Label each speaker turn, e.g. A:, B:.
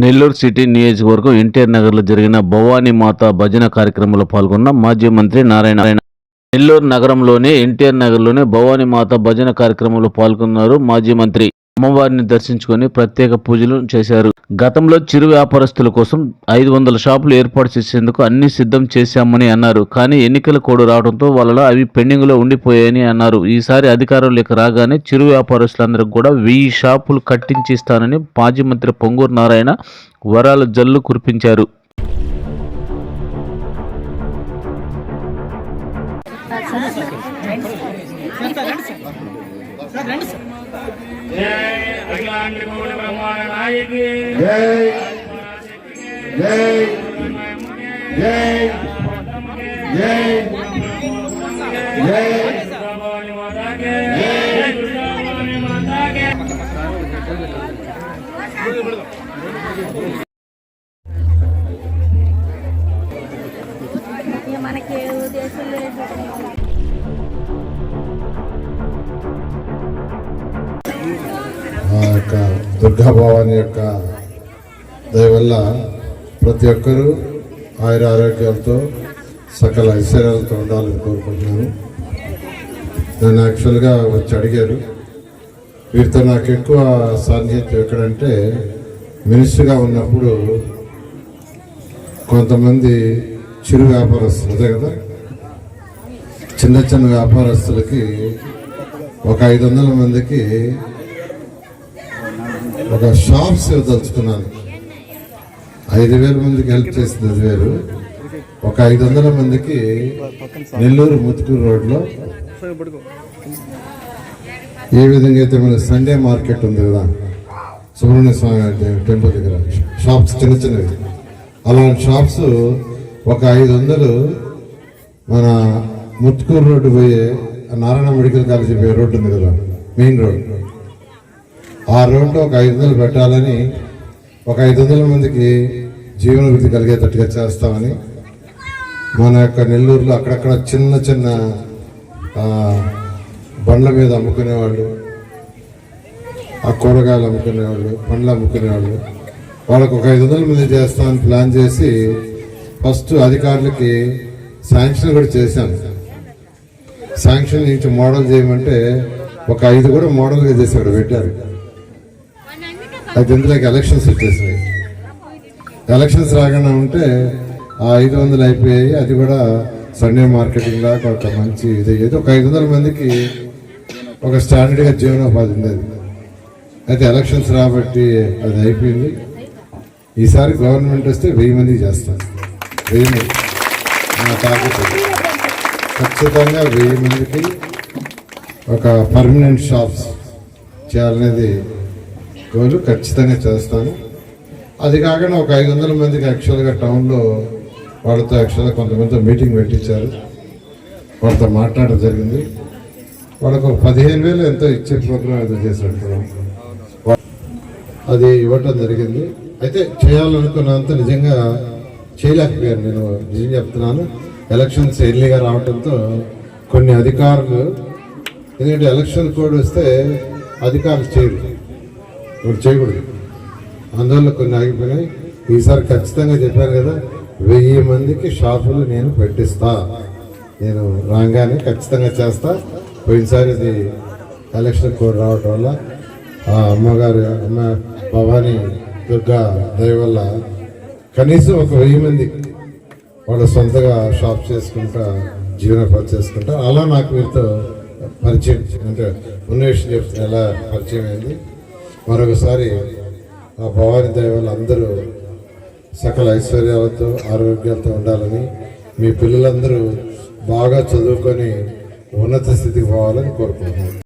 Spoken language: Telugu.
A: నెల్లూరు సిటీ నియోజకవర్గం ఎన్టీఆర్ నగర్లో జరిగిన భవానీ మాత భజన కార్యక్రమంలో పాల్గొన్న మాజీ మంత్రి నారాయణ. నెల్లూరు నగరంలోని ఎన్టీఆర్ నగర్లోని భవానీ మాత భజన కార్యక్రమంలో పాల్గొన్నారు మాజీ మంత్రి. అమ్మవారిని దర్శించుకొని ప్రత్యేక పూజలు చేశారు. గతంలో చిరు వ్యాపారస్తుల కోసం 500 షాపులు ఏర్పాటు చేసేందుకు అన్ని సిద్ధం చేశామని అన్నారు. కానీ ఎన్నికల కోడ్ రావడంతో వాళ్ళలో అవి పెండింగ్లో ఉండిపోయాయని అన్నారు. ఈసారి అధికారంలోకి రాగానే చిరు వ్యాపారస్తులందరికీ కూడా 1000 షాపులు కట్టించిస్తానని మాజీ మంత్రి పొంగూరు నారాయణ వరాల జల్లు కురిపించారు.
B: जय अखिलांड मूल ब्रह्मांड नायकी
C: जय जय जय जय जय
B: भवानी माता के जय भवानी माता के
D: ये मन के देशले
C: దుర్గా భవాని యొక్క దయ వల్ల ప్రతి ఒక్కరూ ఆయుర ఆరోగ్యాలతో సకల ఐశ్వర్యాలతో ఉండాలని కోరుకుంటున్నాను. నన్ను యాక్చువల్గా వచ్చి అడిగారు. వీరితో నాకు ఎక్కువ సాన్నిహిత్యం ఎక్కడంటే, మినిస్టర్గా ఉన్నప్పుడు కొంతమంది చిరు వ్యాపారస్తులు అదే కదా, చిన్న చిన్న వ్యాపారస్తులకి ఒక 500 మందికి ఒక షాప్స్ ఇవ్వదలుచుకున్నాను. 5000 మందికి హెల్ప్ చేసింది అది వేరు. ఒక 500 మందికి నెల్లూరు ముత్తుకూరు రోడ్లో ఏ విధంగా అయితే మన సండే మార్కెట్ ఉంది కదా, సుబ్రహ్మణ్య స్వామి టెంపుల్ దగ్గర షాప్స్ చిన్న చిన్నవి, అలాంటి షాప్స్ ఒక 500 మన ముత్తుకూరు రోడ్డు పోయే నారాయణ మెడికల్ కాలేజీ పోయే రోడ్డు ఉంది కదా, మెయిన్ రోడ్, ఆ రోడ్లో ఒక 500 పెట్టాలని, ఒక 500 మందికి జీవనభృతి కలిగేటట్టుగా చేస్తామని మన యొక్క నెల్లూరులో అక్కడక్కడ చిన్న చిన్న బండ్ల మీద అమ్ముకునేవాళ్ళు, ఆ కూరగాయలు అమ్ముకునేవాళ్ళు, పండ్లు అమ్ముకునేవాళ్ళు, వాళ్ళకు ఒక 500 మంది చేస్తామని ప్లాన్ చేసి ఫస్ట్ అధికారులకి శాంక్షన్ కూడా చేశాను. శాంక్షన్ నుంచి మోడల్ చేయమంటే ఒక 5 కూడా మోడల్గా చేసి అక్కడ పెట్టారు. అయితే ఇందులోకి ఎలక్షన్స్ వచ్చేసినాయి. ఎలక్షన్స్ రాకుండా ఉంటే ఆ 500 అయిపోయాయి. అది కూడా సండే మార్కెటింగ్ లాగా ఒక మంచి ఇది, ఏదో ఒక 500 మందికి ఒక స్టాండర్డ్గా జీవనోపాధి ఉండేది. అయితే ఎలక్షన్స్ రాబట్టి అది అయిపోయింది. ఈసారి గవర్నమెంట్ వస్తే 1000 మందికి చేస్తాను. 1000 మంది నా టార్గెట్, ఖచ్చితంగా 1000 మందికి ఒక పర్మనెంట్ షాప్స్ చేయాలనేది రోజు ఖచ్చితంగా చేస్తాను. అది కాకుండా ఒక 500 మందికి యాక్చువల్గా టౌన్లో వాళ్ళతో యాక్చువల్గా కొంతమందితో మీటింగ్ పెట్టించారు. వాళ్ళతో మాట్లాడడం జరిగింది. వాళ్ళకు ఒక 15,000 ఎంతో ఇచ్చే ప్రోగ్రామ్ ఏదో చేసినట్టు అది ఇవ్వటం జరిగింది. అయితే చేయాలనుకున్నంత నిజంగా చేయలేకపోయాను. నేను నిజం చెప్తున్నాను. ఎలక్షన్స్ ఎర్లీగా రావడంతో కొన్ని అధికారులు, ఎందుకంటే ఎలక్షన్ కోడ్ వస్తే అధికారులు చేయరు, ఇప్పుడు చేయకూడదు, అందువల్ల కొన్ని ఆగిపోయినాయి. ఈసారి ఖచ్చితంగా చెప్పాను కదా, 1000 మందికి షాపులు నేను పెట్టిస్తా. నేను రాగానే ఖచ్చితంగా చేస్తా. పోయినసారి ఇది ఎలక్షన్ కోడ్ రావటం వల్ల ఆ అమ్మగారు అమ్మ భవానీ దుర్గా దయ వల్ల కనీసం ఒక 1000 మంది వాళ్ళు సొంతగా షాప్ చేసుకుంటా జీవనోపాధి చేసుకుంటా. అలా నాకు వీరితో పరిచయం, అంటే ఉన్న విషయం చెప్తున్నా ఎలా పరిచయం అయింది. మరొకసారి ఆ భవానీ దయ వల్ల అందరూ సకల ఐశ్వర్యాలతో ఆరోగ్యాలతో ఉండాలని, మీ పిల్లలందరూ బాగా చదువుకొని ఉన్నత స్థితికి పోవాలని కోరుకుంటున్నాను.